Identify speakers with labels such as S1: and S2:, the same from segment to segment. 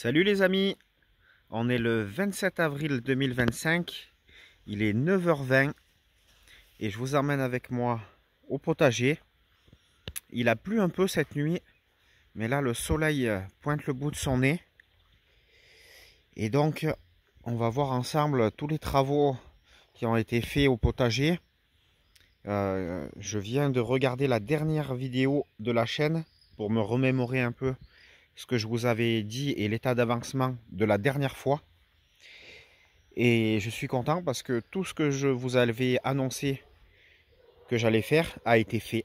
S1: Salut les amis, on est le 27 avril 2025, il est 9h20 et je vous emmène avec moi au potager. Il a plu un peu cette nuit, mais là le soleil pointe le bout de son nez. Et donc on va voir ensemble tous les travaux qui ont été faits au potager. Je viens de regarder la dernière vidéo de la chaîne pour me remémorer un peu ce que je vous avais dit et l'état d'avancement de la dernière fois. Et je suis content parce que tout ce que je vous avais annoncé que j'allais faire a été fait.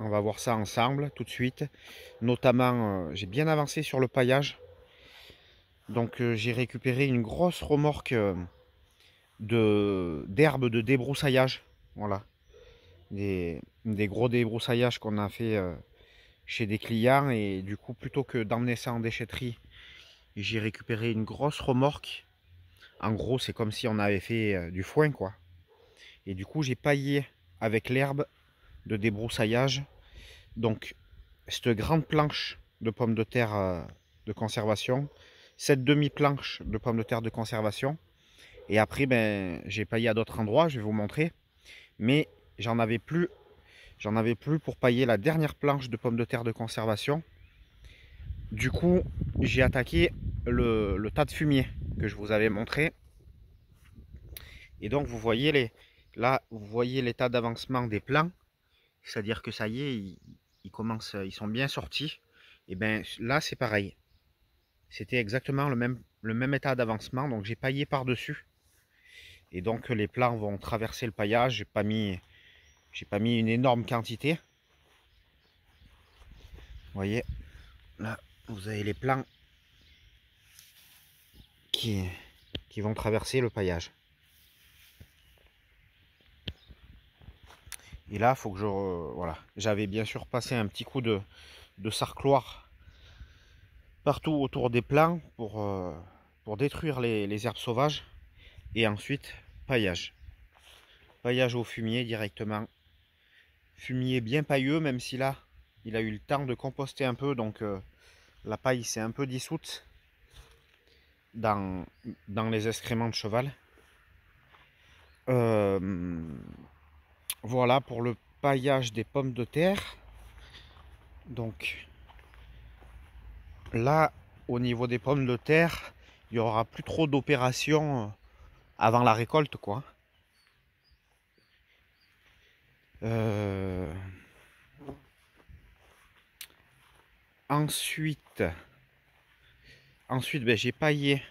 S1: On va voir ça ensemble tout de suite. Notamment, j'ai bien avancé sur le paillage. Donc j'ai récupéré une grosse remorque d'herbe de débroussaillage. Voilà. Des gros débrousaillages qu'on a fait chez des clients. Et du coup, plutôt que d'emmener ça en déchetterie, j'ai récupéré une grosse remorque. En gros, c'est comme si on avait fait du foin, quoi. Et du coup, j'ai paillé avec l'herbe de débroussaillage. Donc, cette grande planche de pommes de terre de conservation, cette demi-planche de pommes de terre de conservation. Et après, ben, j'ai paillé à d'autres endroits, je vais vous montrer. Mais j'en avais plus pour pailler la dernière planche de pommes de terre de conservation. Du coup, j'ai attaqué le tas de fumier que je vous avais montré. Et donc, vous voyez là, vous voyez l'état d'avancement des plants. C'est-à-dire que ça y est, ils sont bien sortis. Et bien là, c'est pareil. C'était exactement le même état d'avancement. Donc j'ai paillé par-dessus. Et donc les plants vont traverser le paillage. J'ai pas mis une énorme quantité. Vous voyez, là, vous avez les plants qui vont traverser le paillage. Et là, il faut que je... voilà. J'avais bien sûr passé un petit coup de sarcloir partout autour des plants pour détruire les herbes sauvages. Et ensuite, paillage. Paillage au fumier directement. Fumier bien pailleux, même si là, il a eu le temps de composter un peu. Donc, la paille s'est un peu dissoute dans les excréments de cheval. Voilà pour le paillage des pommes de terre. Donc, là, au niveau des pommes de terre, il n'y aura plus trop d'opérations avant la récolte, quoi. Ensuite, ben, j'ai paillé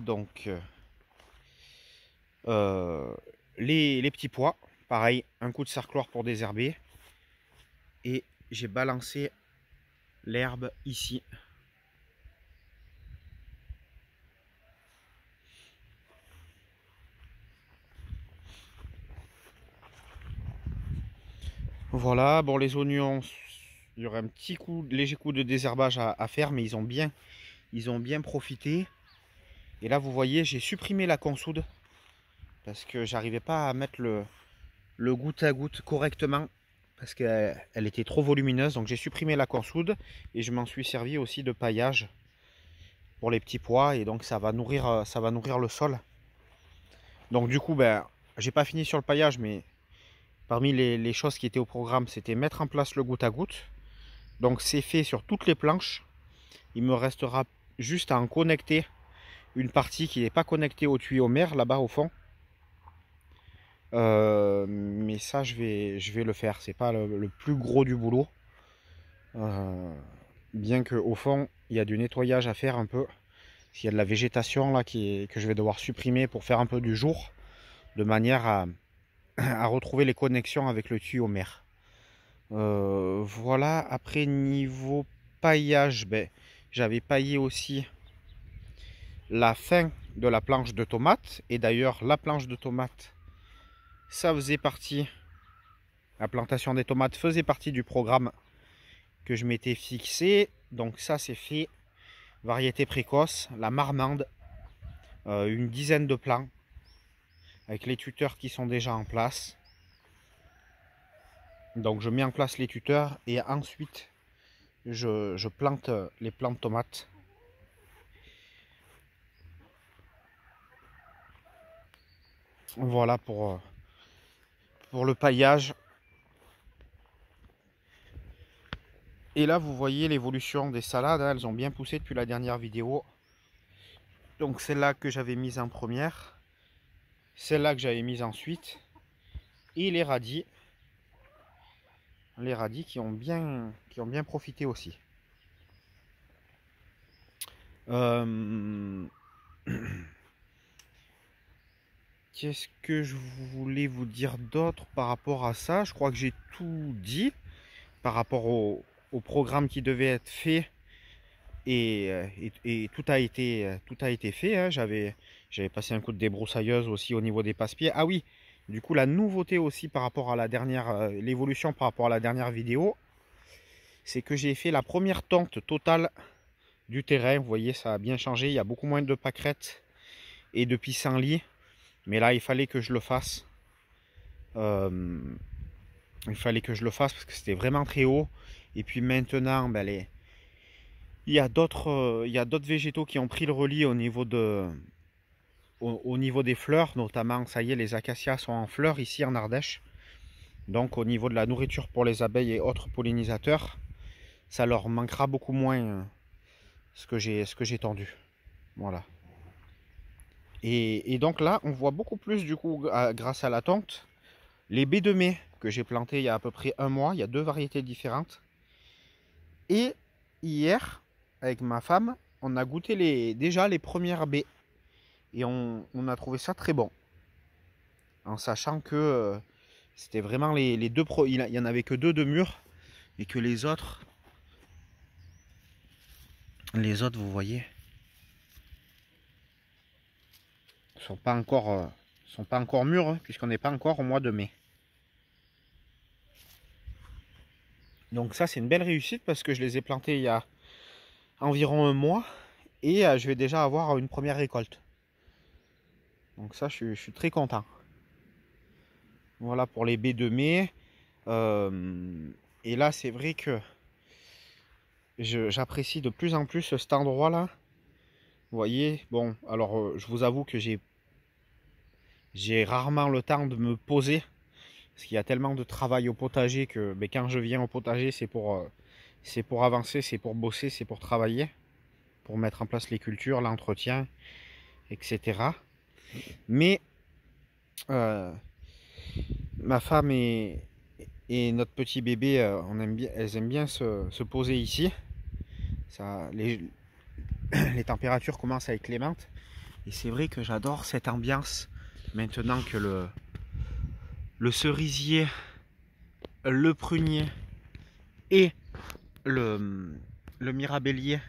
S1: donc les petits pois. Pareil, un coup de sarcloir pour désherber. Et j'ai balancé l'herbe ici. Voilà, bon les oignons, il y aurait un petit léger coup de désherbage à faire, mais ils ont bien profité. Et là vous voyez, j'ai supprimé la consoude parce que j'arrivais pas à mettre le goutte à goutte correctement parce qu'elle était trop volumineuse. Donc j'ai supprimé la consoude et je m'en suis servi aussi de paillage pour les petits pois et donc ça va nourrir le sol. Donc du coup, ben, j'ai pas fini sur le paillage, mais parmi les choses qui étaient au programme, c'était mettre en place le goutte à goutte. Donc c'est fait sur toutes les planches. Il me restera juste à en connecter une partie qui n'est pas connectée au tuyau mère là-bas au fond. Mais ça je vais le faire. C'est pas le plus gros du boulot. Bien que au fond il y a du nettoyage à faire un peu. Il y a de la végétation là que je vais devoir supprimer pour faire un peu du jour, de manière à retrouver les connexions avec le tuyau mère. Voilà, après niveau paillage, ben, j'avais paillé aussi la fin de la planche de tomates. Et d'ailleurs, la planche de tomates, ça faisait partie, la plantation des tomates faisait partie du programme que je m'étais fixé. Donc ça c'est fait, variété précoce, la marmande, une dizaine de plants, avec les tuteurs qui sont déjà en place. Donc je mets en place les tuteurs et ensuite je plante les plants de tomates. Voilà pour le paillage. Et là, vous voyez l'évolution des salades, hein, elles ont bien poussé depuis la dernière vidéo. Donc celle-là que j'avais mise en première, celle-là que j'avais mise ensuite, et les radis qui ont bien profité aussi. Qu'est-ce que je voulais vous dire d'autre par rapport à ça? Je crois que j'ai tout dit par rapport au programme qui devait être fait, et tout a été fait, hein. J'avais passé un coup de débroussailleuse aussi au niveau des passe-pieds. Ah oui, du coup la nouveauté aussi par rapport à la dernière, l'évolution par rapport à la dernière vidéo, c'est que j'ai fait la première tonte totale du terrain. Vous voyez, ça a bien changé, il y a beaucoup moins de pâquerettes et de pissenlits, mais là il fallait que je le fasse. Il fallait que je le fasse parce que c'était vraiment très haut. Et puis maintenant, ben, il y a d'autres végétaux qui ont pris le relais au niveau des fleurs, notamment. Ça y est, les acacias sont en fleurs ici en Ardèche. Donc au niveau de la nourriture pour les abeilles et autres pollinisateurs, ça leur manquera beaucoup moins ce que j'ai tendu. Voilà. Et donc là, on voit beaucoup plus du coup, grâce à la tonte, les baies de mai que j'ai plantées il y a à peu près un mois. Il y a deux variétés différentes. Et hier, avec ma femme, on a goûté déjà les premières baies. Et on a trouvé ça très bon. En sachant que c'était vraiment les deux il n'y en avait que deux de mûrs. Et que les autres, vous voyez, sont pas encore mûrs, hein, puisqu'on n'est pas encore au mois de mai. Donc ça, c'est une belle réussite parce que je les ai plantés il y a environ un mois. Et je vais déjà avoir une première récolte. Donc ça, je suis très content. Voilà pour les baies de mai. Et là, c'est vrai que j'apprécie de plus en plus cet endroit-là. Vous voyez, bon, alors je vous avoue que j'ai rarement le temps de me poser. Parce qu'il y a tellement de travail au potager que quand je viens au potager, c'est pour avancer, c'est pour bosser, c'est pour travailler. Pour mettre en place les cultures, l'entretien, etc. Mais ma femme et notre petit bébé, elles aiment bien se poser ici. Ça, les températures commencent à être clémentes. Et c'est vrai que j'adore cette ambiance. Maintenant que le cerisier, le prunier et le mirabellier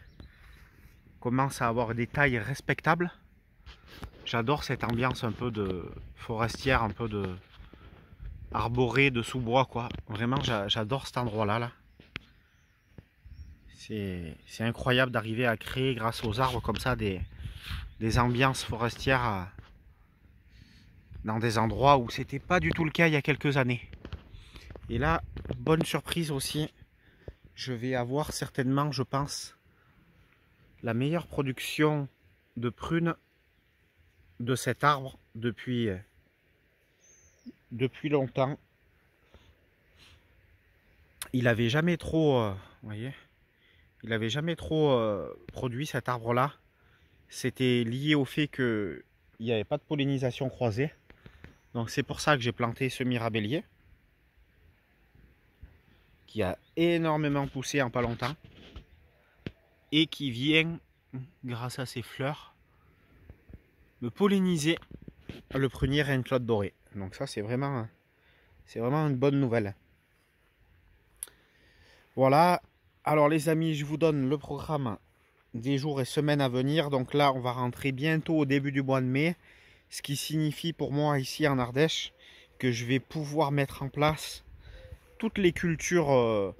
S1: commencent à avoir des tailles respectables. J'adore cette ambiance un peu de forestière, un peu de arborée, de sous-bois, quoi. Vraiment, j'adore cet endroit-là. Là. C'est incroyable d'arriver à créer, grâce aux arbres comme ça, des ambiances forestières dans des endroits où c'était pas du tout le cas il y a quelques années. Et là, bonne surprise aussi, je vais avoir certainement, je pense, la meilleure production de prunes de cet arbre depuis longtemps. Il avait jamais trop, vous voyez, il avait jamais trop produit cet arbre-là. C'était lié au fait qu'il n'y avait pas de pollinisation croisée. Donc c'est pour ça que j'ai planté ce mirabellier, qui a énormément poussé en pas longtemps et qui vient, grâce à ses fleurs, me polliniser le prunier reine Claude doré. Donc ça, c'est vraiment une bonne nouvelle. Voilà. Alors les amis, je vous donne le programme des jours et semaines à venir. Donc là, on va rentrer bientôt au début du mois de mai, ce qui signifie pour moi ici en Ardèche que je vais pouvoir mettre en place toutes les cultures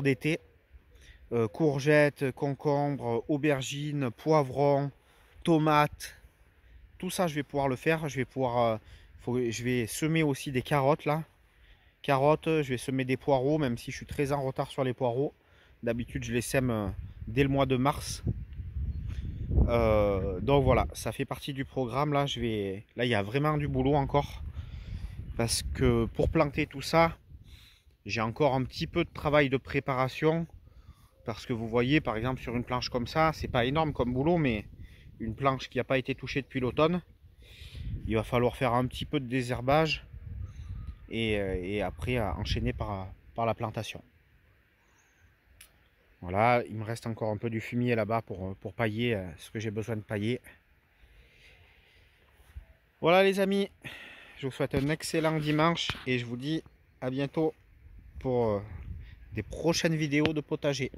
S1: d'été. Courgettes, concombres, aubergines, poivrons, tomates. Tout ça, je vais pouvoir le faire. Je vais pouvoir, je vais semer aussi des carottes là. Carottes, je vais semer des poireaux, même si je suis très en retard sur les poireaux. D'habitude, je les sème dès le mois de mars. Donc voilà, ça fait partie du programme. Là, là, il y a vraiment du boulot encore. Parce que pour planter tout ça, j'ai encore un petit peu de travail de préparation. Parce que vous voyez, par exemple, sur une planche comme ça, c'est pas énorme comme boulot, mais une planche qui n'a pas été touchée depuis l'automne, il va falloir faire un petit peu de désherbage et après enchaîner par la plantation. Voilà, il me reste encore un peu du fumier là-bas pour pailler ce que j'ai besoin de pailler. Voilà les amis, je vous souhaite un excellent dimanche et je vous dis à bientôt pour des prochaines vidéos de potager.